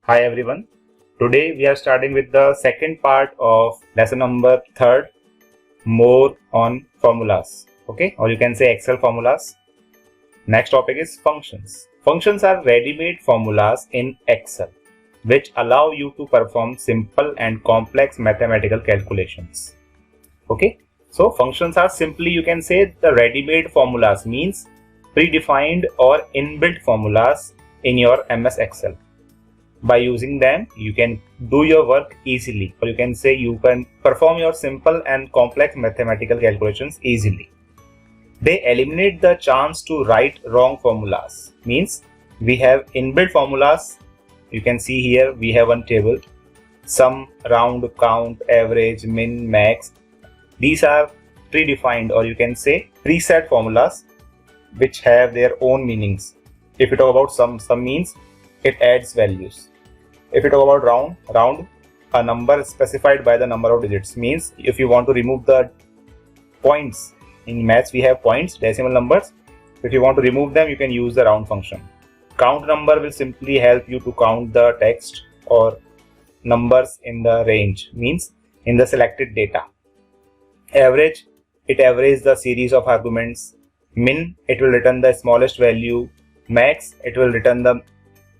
Hi everyone. Today we are starting with the second part of lesson number 3rd, more on formulas. Okay, or you can say Excel formulas. Next topic is functions. Functions are ready-made formulas in Excel which allow you to perform simple and complex mathematical calculations. Okay, so functions are simply, you can say, the ready-made formulas, means predefined or inbuilt formulas in your MS Excel. By using them, you can do your work easily, or you can say you can perform your simple and complex mathematical calculations easily. They eliminate the chance to write wrong formulas, means we have inbuilt formulas. You can see here we have one table: sum, round, count, average, min, max. These are predefined, or you can say preset formulas which have their own meanings. If you talk about sum means it adds values. If you talk about round, a number specified by the number of digits, means if you want to remove the points, in maths we have points, decimal numbers. If you want to remove them, you can use the round function. Count number will simply help you to count the text or numbers in the range, means in the selected data. Average, it averages the series of arguments. Min, it will return the smallest value. Max, it will return the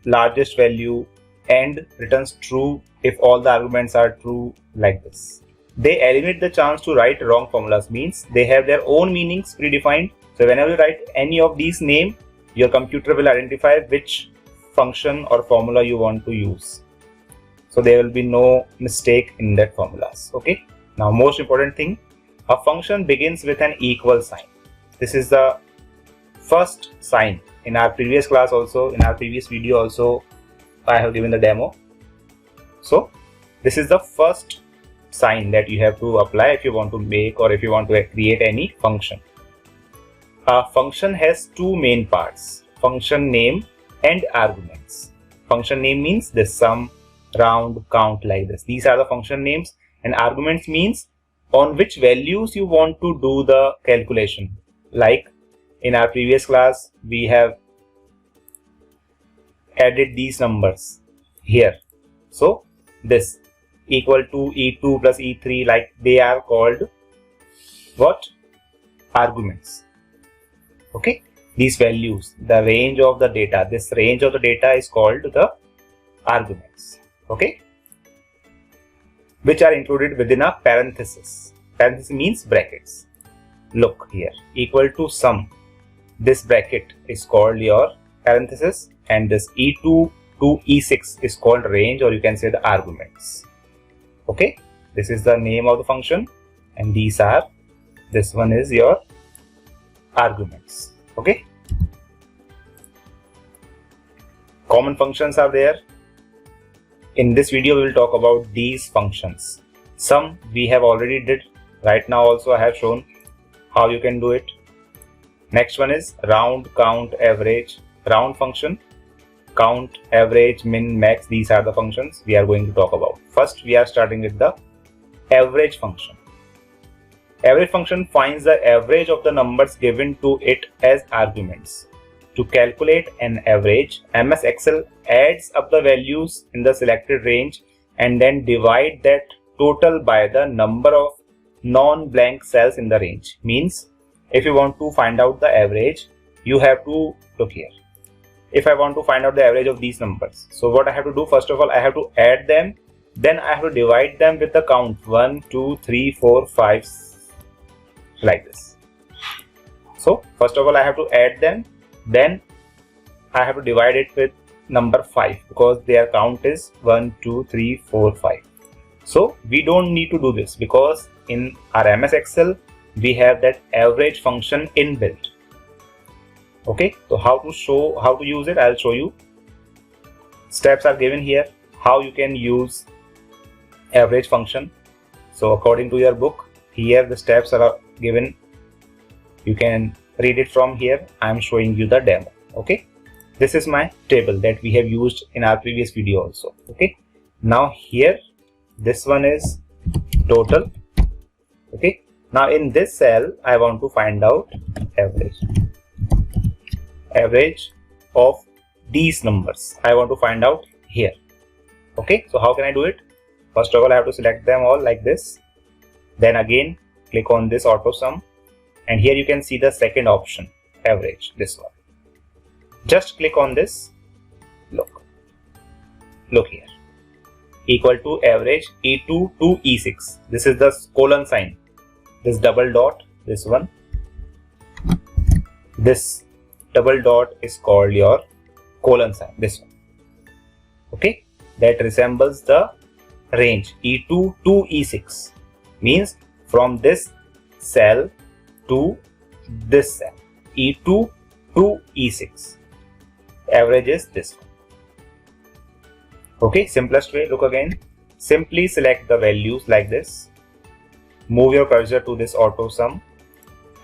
largest value, and returns true if all the arguments are true, like this. They eliminate the chance to write wrong formulas, means they have their own meanings predefined. So whenever you write any of these names, your computer will identify which function or formula you want to use. So there will be no mistake in that formulas. Okay. Now most important thing, a function begins with an equal sign. This is the first sign. In our previous class also, in our previous video also, I have given the demo. So this is the first sign that you have to apply if you want to make, or if you want to create any function. A function has two main parts: function name and arguments. Function name means the sum, round, count, like this. These are the function names, and arguments means on which values you want to do the calculation. Like in our previous class, we have added these numbers here. So this equal to E2 plus E3, like they are called what? Arguments. Okay, these values, the range of the data, this range of the data is called the arguments. Okay, which are included within a parenthesis. Parenthesis means brackets. Look here, equal to sum, this bracket is called your parenthesis, and this E2 to E6 is called range, or you can say the arguments. Okay, this is the name of the function, and these are, this one is your arguments. Okay, common functions are there. In this video we will talk about these functions. Sum we have already did. Right now also I have shown how you can do it. Next one is round, count, average. Round function, count, average, min, max, these are the functions we are going to talk about. First we are starting with the average function. Average function finds the average of the numbers given to it as arguments. To calculate an average, MS Excel adds up the values in the selected range and then divide that total by the number of non-blank cells in the range. Means if you want to find out the average, you have to look here. If I want to find out the average of these numbers, so what I have to do, first of all, I have to add them, then I have to divide them with the count 1, 2, 3, 4, 5, like this. So first of all, I have to add them, then I have to divide it with number 5 because their count is 1, 2, 3, 4, 5. So we don't need to do this because in our MS Excel we have that average function inbuilt. Okay, so how to use it, I'll show you. Steps are given here, how you can use average function. So according to your book, here the steps are given. You can read it from here. I'm showing you the demo. Okay, this is my table that we have used in our previous video also. Okay, now here this one is total. Okay, now in this cell I want to find out average of these numbers. I want to find out here. Okay, so how can I do it? First of all, I have to select them all like this. Then again, click on this auto sum, and here you can see the second option, average, this one. Just click on this. Look here, equal to average E2 to E6. This is the colon sign, this double dot, this one, this double dot is called your colon sign, this one. Okay, that resembles the range E2 to E6, means from this cell to this cell, E2 to E6. Average is this one. Okay, simplest way, look again. Simply select the values like this. Move your cursor to this auto sum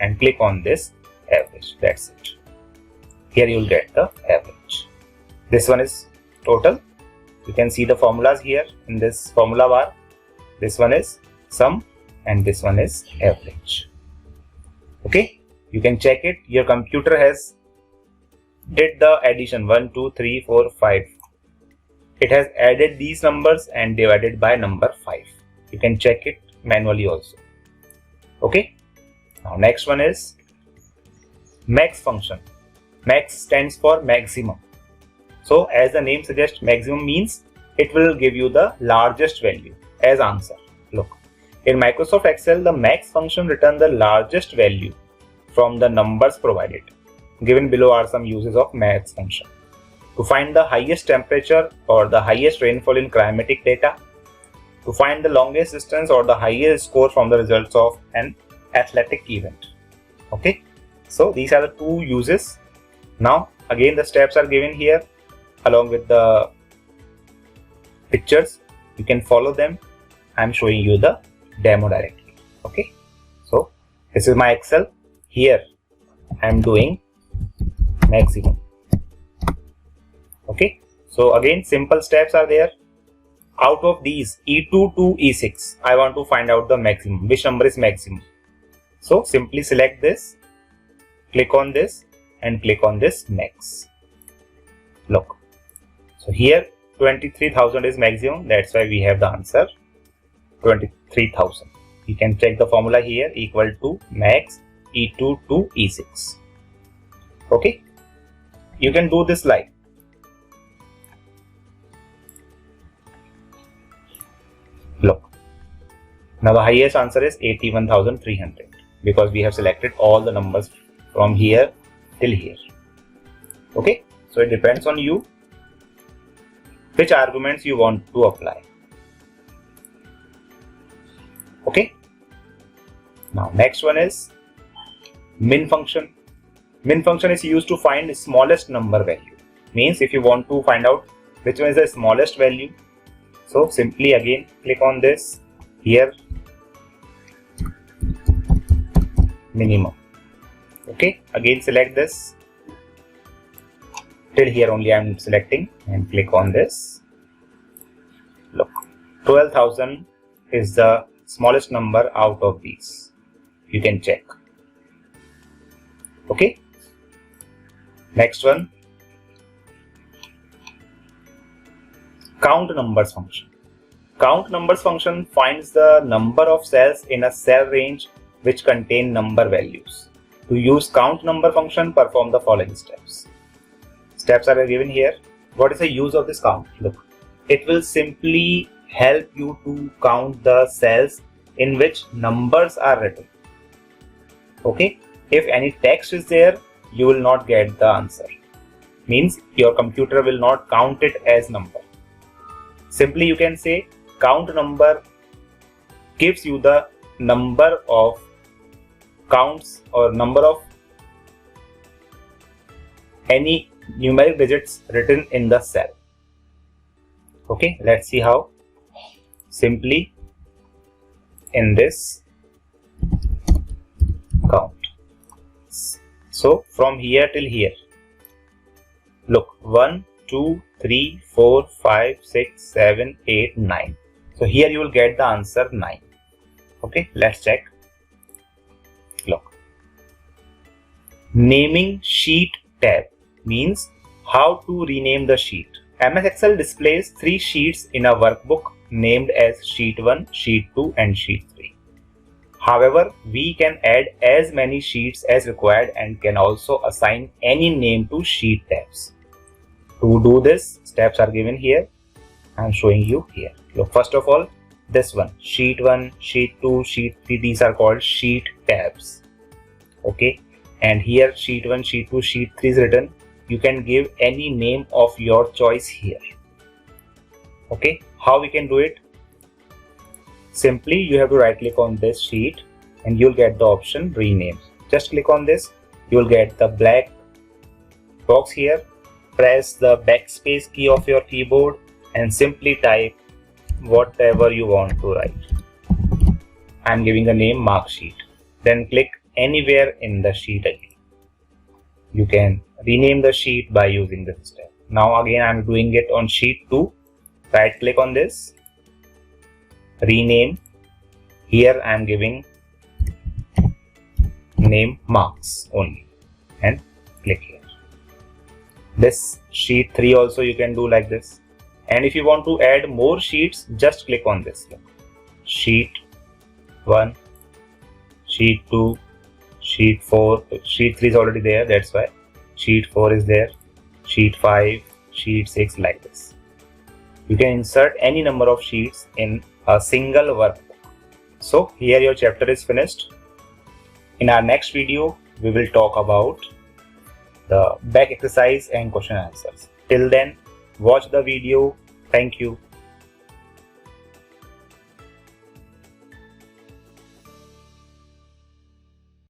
and click on this average. That's it. Here you will get the average. This one is total. You can see the formulas here in this formula bar. This one is sum and this one is average. Okay, you can check it. Your computer has did the addition 1, 2, 3, 4, 5. It has added these numbers and divided by number 5. You can check it manually also. Okay. Now next one is max function. Max stands for maximum. So as the name suggests, maximum means it will give you the largest value as answer. Look, in Microsoft Excel, the max function returns the largest value from the numbers provided. Given below are some uses of max function. To find the highest temperature or the highest rainfall in climatic data, to find the longest distance or the highest score from the results of an athletic event. Okay, so these are the two uses. Now again the steps are given here along with the pictures. You can follow them. I am showing you the demo directly. Okay, so this is my Excel. Here I am doing maximum. Okay, so again simple steps are there. Out of these E2 to E6, I want to find out the maximum. Which number is maximum? So simply select this, click on this and click on this max. Look, so here 23,000 is maximum. That's why we have the answer 23,000. You can check the formula here, equal to max E2 to E6. Okay, you can do this like. Look, now the highest answer is 81,300 because we have selected all the numbers from here till here. Okay, so it depends on you which arguments you want to apply. Okay, now next one is min function. Min function is used to find the smallest number value. Means if you want to find out which one is the smallest value, so simply again click on this here, minimum. Okay, again select this. Till here only I am selecting and click on this. Look, 12,000 is the smallest number out of these. You can check. Okay, next one, count numbers function. Count numbers function finds the number of cells in a cell range which contain number values. To use count number function, perform the following steps. Steps are given here. What is the use of this count? Look, it will simply help you to count the cells in which numbers are written. Okay, if any text is there, you will not get the answer. Means your computer will not count it as number. Simply you can say count number gives you the number of counts or number of any numeric digits written in the cell. Okay, let's see how. Simply in this count. So from here till here, look, 1, 2, 3, 4, 5, 6, 7, 8, 9. So here you will get the answer 9. Okay, let's check. Look, naming sheet tab means how to rename the sheet. MS Excel displays 3 sheets in a workbook named as Sheet 1, Sheet 2 and Sheet 3. However, we can add as many sheets as required and can also assign any name to sheet tabs. To do this, steps are given here. I am showing you here. Look, first of all, this one, Sheet 1, Sheet 2, Sheet 3, these are called sheet tabs. Okay, and here Sheet 1, Sheet 2, Sheet 3 is written. You can give any name of your choice here. Okay, how we can do it? Simply you have to right click on this sheet and you'll get the option rename. Just click on this, you'll get the black box here. Press the backspace key of your keyboard and simply type whatever you want to write. I'm giving the name mark sheet. Then click anywhere in the sheet again. You can rename the sheet by using this step. Now again I'm doing it on sheet 2. Right click on this, rename. Here I am giving name marks only and click here. This sheet 3 also you can do like this. And if you want to add more sheets, just click on this. Look. Sheet 1, sheet 2, sheet 4, sheet 3 is already there, that's why. Sheet 4 is there, sheet 5, sheet 6, like this. You can insert any number of sheets in a single workbook. So here your chapter is finished. In our next video, we will talk about the back exercise and question answers. Till then, watch the video. Thank you.